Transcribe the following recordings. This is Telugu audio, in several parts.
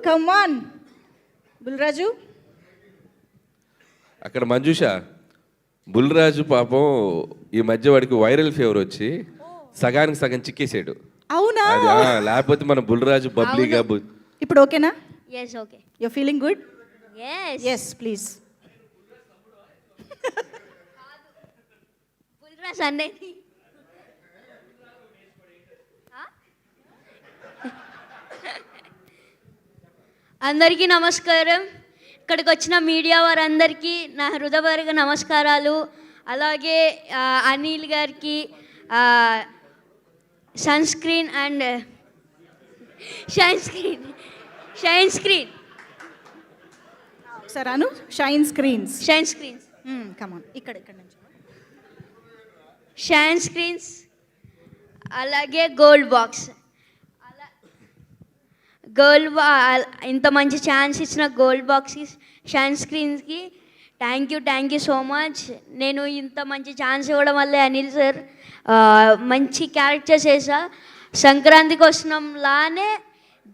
Come on Bulraju. అక్కడ మంజుష, బుల్రాజు పాపం ఈ మధ్య వాడికి వైరల్ ఫీవర్ వచ్చి సగానికి సగం చిక్కేసాడు. అవునా? లేకపోతే మన బుల్రాజు బబ్లీగా ఇప్పుడు ఓకేనా? Yes okay. You feeling good? Yes yes please. Bulraj అనేది అందరికీ నమస్కారం. ఇక్కడికి వచ్చిన మీడియా వారందరికీ నా హృదయపూర్వక నమస్కారాలు. అలాగే అనిల్ గారికి sun screen and shine screen సరాను షైన్ స్క్రీన్స్ కమ్ ఆన్ ఇక్కడ నుంచి షైన్ స్క్రీన్స్, అలాగే గోల్డ్ బాక్స్, ఇంత మంచి ఛాన్స్ ఇచ్చిన గోల్డ్ బాక్స్కి, షైన్ స్క్రీన్స్కి థ్యాంక్ యూ సో మచ్. నేను ఇంత మంచి ఛాన్స్ ఇవ్వడం వల్లే అనిల్ సార్ మంచి క్యారెక్టర్స్ వేసా. సంక్రాంతికి వస్తున్నాంలానే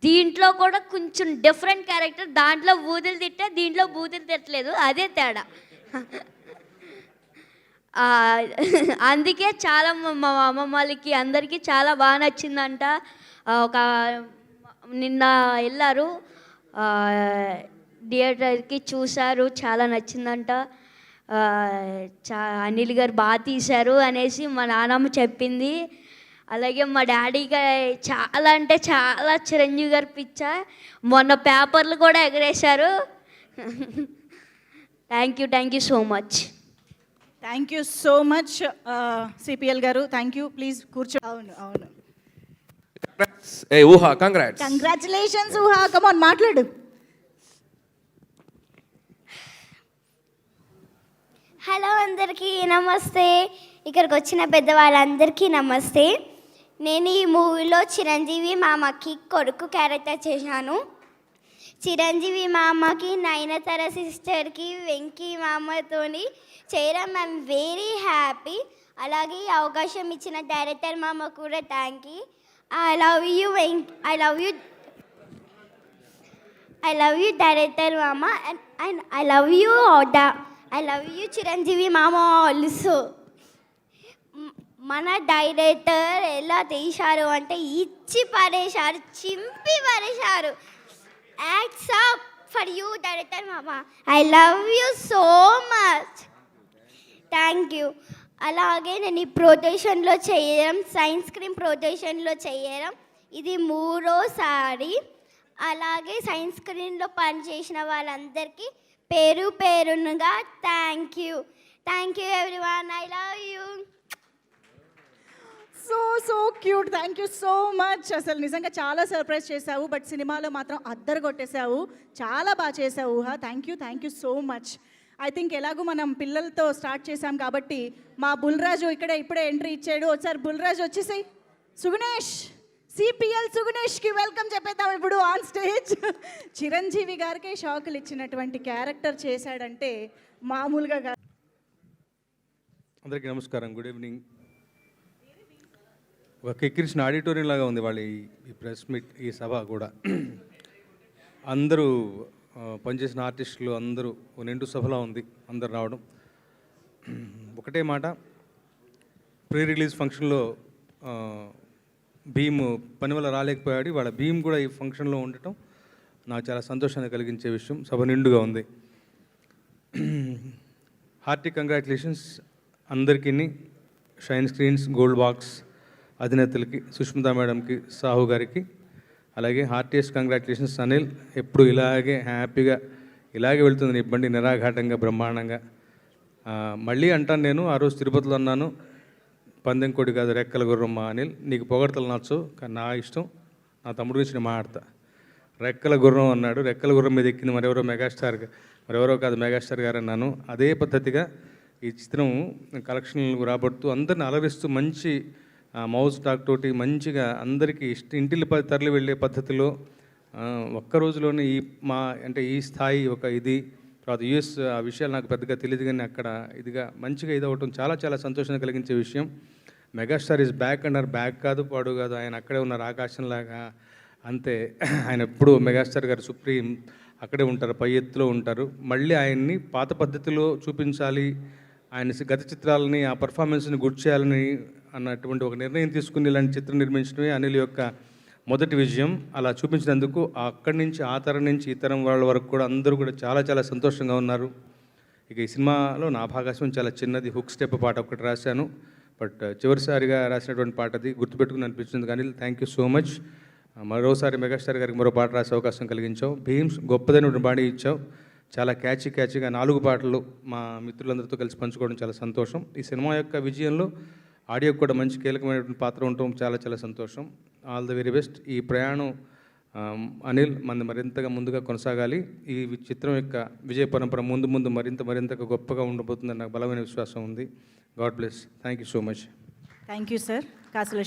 దీంట్లో కూడా కొంచెం డిఫరెంట్ క్యారెక్టర్. దాంట్లో బూతులు తిట్టా, దీంట్లో బూతులు తిట్టలేదు, అదే తేడా. అందుకే చాలా మా అమ్మమ్మలకి అందరికీ చాలా బాగా నచ్చిందంట. ఒక నిన్న వెళ్ళారు థియేటర్కి, చూశారు, చాలా నచ్చిందంట. అనిల్ గారు బాగా తీశారు అనేసి మా నాన్నమ్మ చెప్పింది. అలాగే మా డాడీగా చాలా అంటే చాలా చిరంజీవి గారు పిచ్చా. మొన్న పేపర్లు కూడా ఎగరేశారు. Thank you so much. Thank you so much CPL గారు. Thank you. ప్లీజ్ కూర్చో. అవును ఊహా, కంగ్రాచులేషన్స్ ఊహా. కమ్ ఆన్ మాట్లాడు. హలో అందరికీ నమస్తే. ఇక్కడికి వచ్చిన పెద్దవాళ్ళందరికీ నమస్తే. నేను ఈ మూవీలో చిరంజీవి మామకి కొడుకు క్యారెక్టర్ చేశాను. చిరంజీవి మామకి నయనతార సిస్టర్కి వెంకీ మామతోని చేయడం ఐఎమ్ వెరీ హ్యాపీ. అలాగే ఈ అవకాశం ఇచ్చిన డైరెక్టర్ మామ కూడా thank you. I love you director mama and I love you Oda. I love you Chiranjeevi mama also. మన డైరెక్టర్ ఎలా తీశారు అంటే ఇచ్చి పడేశారు, చింపి పడేశారు. Acts up for you director మామా. I love you so much. Thank you. అలాగే నేను ఈ ప్రొటేషన్లో చేయడం, సైన్స్ స్క్రీన్ ప్రొటేషన్లో చేయడం ఇది 3వ సారి. అలాగే సైన్స్ స్క్రీన్లో పనిచేసిన వాళ్ళందరికీ పేరుగా thank you everyone. I love you. So cute. Thank you so much. అసలు నిజంగా చాలా సర్ప్రైజ్ చేసావు, బట్ సినిమాలో మాత్రం అద్దరు కొట్టేశావు. చాలా బాగా చేసావు ఊహ. Thank you so much. I think ఎలాగో మనం పిల్లలతో స్టార్ట్ చేసాం కాబట్టి మా బుల్రాజు ఇప్పుడే ఎంట్రీ ఇచ్చాడు. ఒకసారి బుల్రాజు వచ్చేసాయి. సుగుణేష్, సిపిఎల్ సుగుణేష్కి వెల్కమ్ చెప్పేద్దాం ఇప్పుడు ఆన్ స్టేజ్. చిరంజీవి గారికి షాకులు ఇచ్చినటువంటి క్యారెక్టర్ చేశాడంటే మామూలుగా కాదు. అందరికీ నమస్కారం, గుడ్ ఈవినింగ్. ఒక కిక్కిరిసిన ఆడిటోరియం లాగా ఉంది వాళ్ళ ఈ ప్రెస్ మీట్, ఈ సభ కూడా. అందరూ పనిచేసిన ఆర్టిస్టులు అందరూ నిండు సభలా ఉంది, అందరు రావడం. ఒకటే మాట, ప్రీ రిలీజ్ ఫంక్షన్లో భీమ్ పని వల్ల రాలేకపోయాడు. వాళ్ళ భీమ్ కూడా ఈ ఫంక్షన్లో ఉండటం నాకు చాలా సంతోషాన్ని కలిగించే విషయం. సభ నిండుగా ఉంది. హార్టీ కంగ్రాచులేషన్స్ అందరికీ, షైన్ స్క్రీన్స్, గోల్డ్ బాక్స్ అధినేతలకి, సుష్మితా మేడంకి, సాహు గారికి. అలాగే హార్టియస్ట్ కంగ్రాచులేషన్స్ అనిల్. ఎప్పుడు ఇలాగే హ్యాపీగా ఇలాగే వెళ్తుంది నీ బండి, నిరాఘాటంగా, బ్రహ్మాండంగా. మళ్ళీ అంటాను, నేను ఆ రోజు తిరుపతిలో అన్నాను, పందెం కోడి కాదు రెక్కల గుర్రం మా అనిల్. నీకు పొగడతలు నచ్చు, కానీ నా ఇష్టం, నా తమ్ముడు గురించి నేను మాట్లాడతా. రెక్కల గుర్రం అన్నాడు, రెక్కల గుర్రం మీద ఎక్కింది మరెవరో కాదు మెగాస్టార్ గారు అన్నాను. అదే పద్ధతిగా ఈ చిత్రం కలెక్షన్లు రాబడుతూ అందరిని అలరిస్తూ మంచి మౌజ్ టాక్ తోటి మంచిగా అందరికీ ఇంటిల్లి తరలి వెళ్ళే పద్ధతిలో ఒక్క రోజులోనే ఈ స్థాయి ఒక ఇది. తర్వాత యుఎస్ ఆ విషయాలు నాకు పెద్దగా తెలియదు, కానీ అక్కడ ఇదిగా మంచిగా ఇది అవ్వటం చాలా చాలా సంతోషాన్ని కలిగించే విషయం. మెగాస్టార్ ఈజ్ బ్యాక్ అన్నారు, బ్యాక్ కాదు పాడు కాదు, ఆయన అక్కడే ఉన్నారు ఆకాశంలాగా. అంతే. ఆయన ఎప్పుడు మెగాస్టార్ గారు సుప్రీం అక్కడే ఉంటారు, పై ఎత్తులో ఉంటారు. మళ్ళీ ఆయన్ని పాత పద్ధతిలో చూపించాలి, ఆయన గత చిత్రాలని ఆ పర్ఫార్మెన్స్ని గుర్తు చేయాలని అన్నటువంటి ఒక నిర్ణయం తీసుకుని ఇలాంటి చిత్రం నిర్మించడమే అనిల్ యొక్క మొదటి విజయం. అలా చూపించినందుకు అక్కడి నుంచి ఆ తరం నుంచి ఈ తరం వాళ్ళ వరకు కూడా అందరూ కూడా చాలా చాలా సంతోషంగా ఉన్నారు. ఇక ఈ సినిమాలో నా భాగస్వామ్యం చాలా చిన్నది, హుక్ స్టెప్ పాట ఒకటి రాశాను. బట్ చివరిసారిగా రాసినటువంటి పాట అది గుర్తుపెట్టుకుని అనిపించింది. కానీ థ్యాంక్ యూ సో మచ్. మరోసారి మెగాస్టార్ గారికి మరో పాట రాసే అవకాశం కలిగించావు. భీమ్స్ గొప్పదైన బాడీ ఇచ్చావు. చాలా క్యాచీగా 4 పాటలు మా మిత్రులందరితో కలిసి పంచుకోవడం చాలా సంతోషం. ఈ సినిమా యొక్క విజయంలో ఆడియోకి కూడా మంచి కీలకమైనటువంటి పాత్ర ఉండటం చాలా చాలా సంతోషం. All the very best. ఈ ప్రయాణం అనిల్ మన మరింతగా ముందుగా కొనసాగాలి. ఈ చిత్రం యొక్క విజయ పరంపర ముందు మరింతగా గొప్పగా ఉండబోతుందని నాకు బలమైన విశ్వాసం ఉంది. God bless. Thank you so much. Thank you sir. కాసుల